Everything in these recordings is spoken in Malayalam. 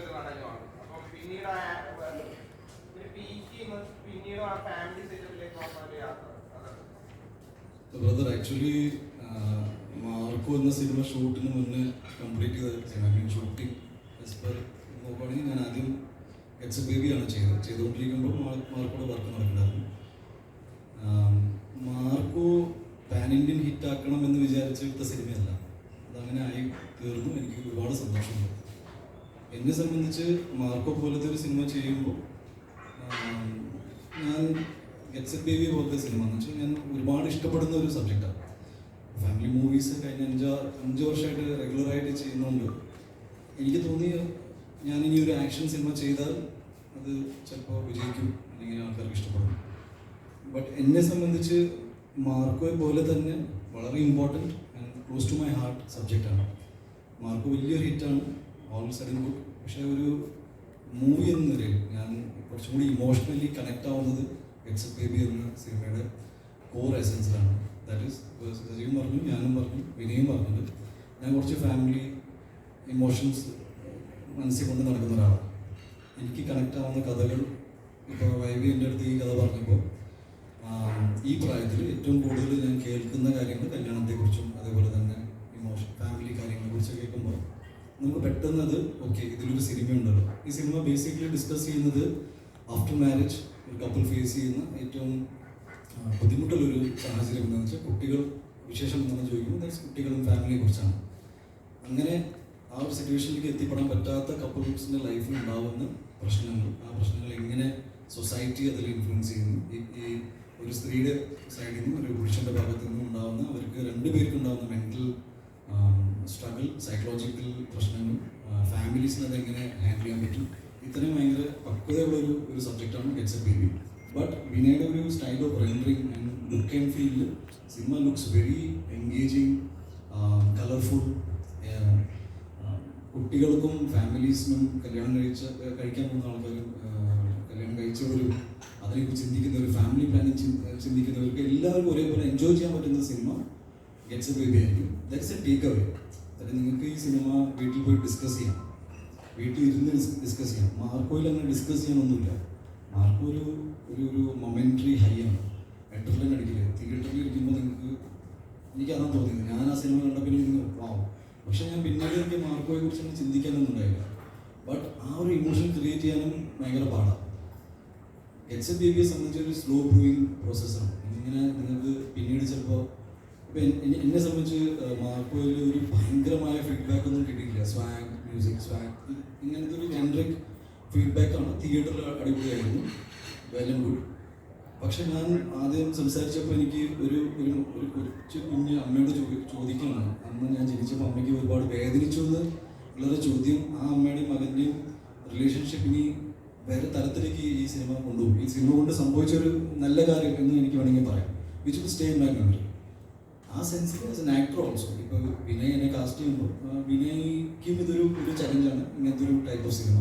ഒരു ഘടകമാണ്. അപ്പം പിന്നീട് ഒരു പീക്കിന്ന് പിന്നീട് ആ ഫാമിലി സെറ്റപ്പിലേക്ക് വന്ന ഒരു യാത്ര. ബ്രദർ ആക്ച്വലി മാർക്കോ എന്ന സിനിമ ഷൂട്ടിന് മുന്നേ കംപ്ലീറ്റ് ചെയ്ത സിനിമ ഷൂട്ടിംഗ് നോക്കുകയാണെങ്കിൽ ഞാൻ ആദ്യം എക്സ് ബേബിയാണ് ചെയ്തുകൊണ്ടിരിക്കുമ്പോൾ മാർക്കോടെ വർക്ക് നടക്കുന്നുണ്ടായിരുന്നു. മാർക്കോ പാൻ ഇന്ത്യൻ ഹിറ്റാക്കണം എന്ന് വിചാരിച്ചെടുത്ത സിനിമയല്ല, അതങ്ങനെ ആയി തീർന്നു. എനിക്ക് ഒരുപാട് സന്തോഷമുണ്ട്. എന്നെ സംബന്ധിച്ച് മാർക്കോ പോലത്തെ ഒരു സിനിമ ചെയ്യുമ്പോൾ ഞാൻ ഗെറ്റ്സ് എ ബേബി പോലത്തെ സിനിമ എന്ന് വെച്ചാൽ ഞാൻ ഒരുപാട് ഇഷ്ടപ്പെടുന്ന ഒരു സബ്ജക്റ്റാണ്. ഫാമിലി മൂവീസ് കഴിഞ്ഞ 5 വർഷമായിട്ട് റെഗുലറായിട്ട് ചെയ്യുന്നതുകൊണ്ട് എനിക്ക് തോന്നി ഞാൻ ഇനി ഒരു ആക്ഷൻ സിനിമ ചെയ്താൽ അത് ചിലപ്പോൾ വിജയിക്കും, അല്ലെങ്കിൽ ആൾക്കാർക്ക് ഇഷ്ടപ്പെടും. ബട്ട് എന്നെ സംബന്ധിച്ച് മാർക്കോയെ പോലെ തന്നെ വളരെ important and close to my heart സബ്ജക്റ്റാണ്. മാർക്കോ വലിയൊരു ഹിറ്റാണ്, ഓൾ സഡൻ ഗുഡ്. പക്ഷേ ഒരു മൂവി എന്ന നിലയിൽ ഞാൻ കുറച്ചും കൂടി ഇമോഷണലി കണക്ട് ആവുന്നത് ഗെറ്റ്സ് എ ബേബി എന്ന സിനിമയുടെ കോർ എസൻസിലാണ്. ദാറ്റ് ഈസ് സജീവും പറഞ്ഞു, ഞാനും പറഞ്ഞു, വിനയും പറഞ്ഞിട്ട് ഞാൻ കുറച്ച് ഫാമിലി ഇമോഷൻസ് മനസ്സിൽ കൊണ്ട് നടക്കുന്ന ഒരാളാണ്. എനിക്ക് കണക്ട് ആവുന്ന കഥകൾ ഇപ്പോൾ വൈവി എൻ്റെ അടുത്ത് ഈ കഥ പറഞ്ഞപ്പോൾ ഈ പ്രായത്തിൽ ഏറ്റവും കൂടുതൽ ഞാൻ കേൾക്കുന്ന കാര്യങ്ങൾ കല്യാണത്തെക്കുറിച്ചും അതേപോലെ തന്നെ ഫാമിലി കാര്യങ്ങളെക്കുറിച്ച് കേൾക്കുമ്പോൾ നമുക്ക് പെട്ടെന്ന് അത് ഓക്കെ ഇതിലൊരു സിനിമ ഉണ്ടല്ലോ. ഈ സിനിമ ബേസിക്കലി ഡിസ്കസ് ചെയ്യുന്നത് ആഫ്റ്റർ മാരേജ് ഒരു കപ്പിൾ ഫേസ് ചെയ്യുന്ന ഏറ്റവും ബുദ്ധിമുട്ടുള്ളൊരു സാഹചര്യം എന്താണെന്ന് വെച്ചാൽ കുട്ടികൾ വിശേഷം എന്താണെന്ന് ചോദിക്കുമ്പോൾ കുട്ടികളും ഫാമിലിയെ കുറിച്ചാണ്. അങ്ങനെ ആ ഒരു സിറ്റുവേഷനിലേക്ക് എത്തിപ്പെടാൻ പറ്റാത്ത കപ്പിൾസിൻ്റെ ലൈഫിൽ ഉണ്ടാകുന്ന പ്രശ്നങ്ങൾ, ആ പ്രശ്നങ്ങൾ എങ്ങനെ സൊസൈറ്റി അതിൽ ഇൻഫ്ലുവൻസ് ചെയ്യുന്നു, ഈ ഒരു സ്ത്രീയുടെ സൈഡിൽ നിന്നും ഒരു പുരുഷൻ്റെ ഭാഗത്തു നിന്നും ഉണ്ടാകുന്ന അവർക്ക് 2 പേർക്ക് ഉണ്ടാകുന്ന മെൻ്റൽ സ്ട്രഗിൾ, സൈക്കോളജിക്കൽ പ്രശ്നങ്ങൾ, ഫാമിലീസിന് അതെങ്ങനെ ഹാൻഡിൽ ചെയ്യാൻ പറ്റും, ഇത്രയും ഭയങ്കര പക്വതയുള്ളൊരു സബ്ജക്റ്റാണ് ഗെറ്റ്സ് എ ബേബി. ബട്ട് വിനയുടെ ഒരു style of rendering and look and feel cinema looks very engaging, colourful. കുട്ടികൾക്കും ഫാമിലീസിനും കഴിക്കാൻ പോകുന്ന ആൾക്കാരും കല്യാണം കഴിച്ചവരും അതിനെക്കുറിച്ച് ചിന്തിക്കുന്നവർ, ഫാമിലി പ്ലാനിങ് ചിന്തിക്കുന്നവർക്ക് എല്ലാവർക്കും ഒരേപോലെ എൻജോയ് ചെയ്യാൻ പറ്റുന്ന സിനിമ ഗെറ്റ്സ് എ ബേബി ആയിരിക്കും. That's A take away. അതായത് നിങ്ങൾക്ക് ഈ സിനിമ വീട്ടിൽ പോയി ഡിസ്കസ് ചെയ്യാം, വീട്ടിൽ ഇരുന്ന് ഡിസ്കസ് ചെയ്യാം. മാർക്കോയിൽ അങ്ങനെ ഡിസ്കസ് ചെയ്യാനൊന്നുമില്ല. മാർക്കോ ഒരു മൊമെൻ്ററി ഹൈ ആണ്. അഡ്രിനലിൻ അടിക്കില്ല. തിയേറ്ററിൽ ഇരിക്കുമ്പോൾ എനിക്ക് അതാണ് തോന്നിയത്. ഞാൻ ആ സിനിമ കണ്ടപ്പോൾ എനിക്ക് വാവും. പക്ഷെ ഞാൻ പിന്നീട് എനിക്ക് മാർക്കോയെ കുറിച്ചൊന്നും ചിന്തിക്കാനൊന്നും ഉണ്ടായില്ല. ബട്ട് ആ ഒരു ഇമോഷൻ ക്രിയേറ്റ് ചെയ്യാനും ഭയങ്കര പാടാണ്. ഗെറ്റ്സ് എ ബേബിയെ സംബന്ധിച്ച് ഒരു സ്ലോ ബ്രൂയിങ് പ്രോസസ്സാണ്. ഇങ്ങനെ നിങ്ങൾക്ക് പിന്നീട് ചിലപ്പോൾ ഇപ്പം എന്നെ സംബന്ധിച്ച് മാർക്കോയിൽ ഒരു ഭയങ്കരമായ ഫീഡ്ബാക്ക് ഒന്നും കിട്ടിയില്ല. സ്വാഗ് മ്യൂസിക്, സ്വാഗ് ഇങ്ങനത്തെ ഒരു ജനറിക് ഫീഡ്ബാക്കാണ്. തിയേറ്ററിൽ അടിപൊളിയായിരുന്നു, വെൽ ആൻഡ് ഗുഡ്. പക്ഷെ ഞാൻ ആദ്യം സംസാരിച്ചപ്പോൾ എനിക്ക് ഒരു കൊച്ചു കുഞ്ഞ് അമ്മയോട് ചോദിക്കണം. അന്ന് ഞാൻ ജനിച്ചപ്പോൾ അമ്മയ്ക്ക് ഒരുപാട് വേദനിച്ചു എന്ന് ഉള്ളൊരു ചോദ്യം ആ അമ്മയുടെയും മകൻ്റെയും റിലേഷൻഷിപ്പ് ഇനി വേറെ തരത്തിലേക്ക് ഈ സിനിമ കൊണ്ടുപോകും. ഈ സിനിമ കൊണ്ട് സംഭവിച്ചൊരു നല്ല കാര്യം എന്ന് എനിക്ക് വേണമെങ്കിൽ പറയാം, which will stay in my memory. ആ സെൻസിൽ ആസ് എൻ ആക്ടർ ഓൾസോ ഇപ്പോൾ വിനയ് എന്നെ കാസ്റ്റ് ചെയ്യുമ്പോൾ വിനയ്ക്കും ഇതൊരു ചലഞ്ചാണ് ഇങ്ങനത്തെ ഒരു ടൈപ്പ് ഓഫ് സിനിമ.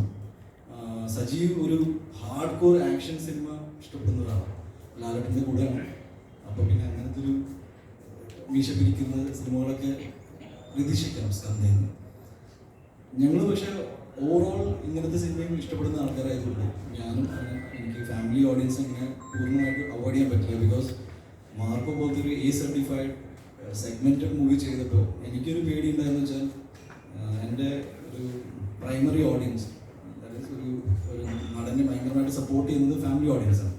സജീവ് ഒരു ഹാർഡ് കോർ ആക്ഷൻ സിനിമ ഇഷ്ടപ്പെടുന്ന ഒരാളാണ്, ലാലേട്ടൻ്റെ കൂടെയാണ്. അപ്പോൾ പിന്നെ അങ്ങനത്തെ ഒരു മീശ പിരിക്കുന്ന സിനിമകളൊക്കെ പ്രതീക്ഷിക്കാം സ്കന്ധയിൽ. ഞങ്ങൾ പക്ഷേ ഓവറോൾ ഇങ്ങനത്തെ സിനിമയും ഇഷ്ടപ്പെടുന്ന ആൾക്കാരായതുകൊണ്ട് ഞാനും എനിക്ക് ഫാമിലി ഓഡിയൻസ് അങ്ങനെ പൂർണ്ണമായിട്ട് അവോയ്ഡ് ചെയ്യാൻ പറ്റില്ല. ബിക്കോസ് മാർക്കോ പോലത്തെ ഒരു A സർട്ടിഫൈഡ് സെഗ്മെൻറ്റഡ് മൂവി ചെയ്തപ്പോൾ എനിക്കൊരു പേടി ഉണ്ടായെന്ന് വെച്ചാൽ എൻ്റെ ഒരു പ്രൈമറി ഓഡിയൻസ്, അതായത് ഒരു നടനെ ഭയങ്കരമായിട്ട് സപ്പോർട്ട് ചെയ്യുന്നത് ഫാമിലി ഓഡിയൻസാണ്.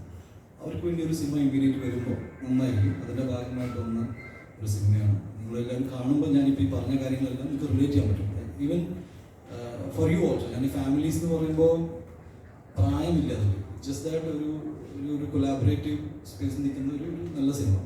അവർക്ക് വേണ്ടി ഒരു സിനിമ ഇമ്മീഡിയറ്റ് വരുമ്പോൾ നന്നായിരിക്കും. അതിൻ്റെ ഭാഗമായിട്ട് വന്ന ഒരു സിനിമയാണ്. നിങ്ങളെല്ലാവരും കാണുമ്പോൾ ഞാനിപ്പോൾ ഈ പറഞ്ഞ കാര്യങ്ങളെല്ലാം നിങ്ങൾക്ക് റിലേറ്റ് ചെയ്യാൻ പറ്റും. Even for you also. ഞാൻ ഈ ഫാമിലീസ് എന്ന് പറയുമ്പോൾ പ്രായമില്ല, അതിൽ ജസ്റ്റ് ദാറ്റ് ഒരു കൊലാബറേറ്റീവ് സ്പേസിൽ നിൽക്കുന്ന ഒരു നല്ല സിനിമ.